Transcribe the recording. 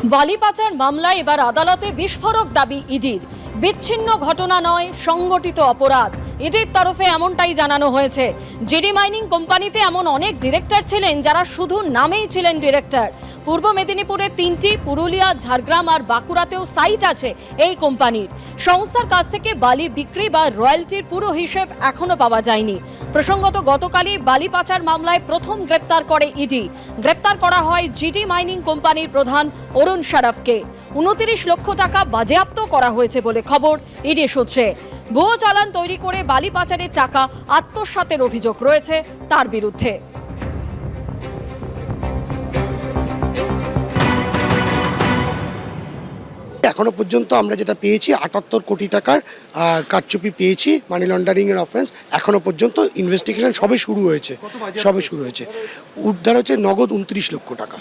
বালি পাচার মামলায় এবার আদালতে বিস্ফোরক দাবি ইডির। বিচ্ছিন্ন ঘটনা নয়, সংগঠিত অপরাধ। ইডির তরফে এমনটাই জানানো হয়েছে। জিডি মাইনিং কোম্পানিতে এমন অনেক ডিরেক্টর ছিলেন যারা শুধু নামেই ছিলেন ডিরেক্টর। পূর্ব মেদিনীপুরে 3টি, পুরুলিয়া, ঝাড়গ্রাম আর বাঁকুড়াতেও সাইট আছে এই কোম্পানির। সংস্থার কাছ থেকে বালি বিক্রি বা রয়্যালটির পুরো হিসেব এখনো পাওয়া যায়নি। প্রসঙ্গত গতকালই বালি পাচার মামলায় প্রথম গ্রেপ্তার করে ইডি। গ্রেপ্তার করা হয় জিডি মাইনিং কোম্পানির প্রধান অরুণ সারাফকে। 29 লক্ষ টাকা বাজেয়াপ্ত করা হয়েছে বলে খবর ইডি সূত্রে। ভুয়ো চালান তৈরি করে বালি পাচারের টাকা আত্মসাতের অভিযোগ রয়েছে তার বিরুদ্ধে। এখনো পর্যন্ত আমরা যেটা পেয়েছি 78 কোটি টাকার কারচুপি পেয়েছি, মানি লন্ডারিং এর অফেন্স। এখনো পর্যন্ত ইনভেস্টিগেশন সবে শুরু হয়েছে। উদ্ধার হচ্ছে নগদ 29 লক্ষ টাকা।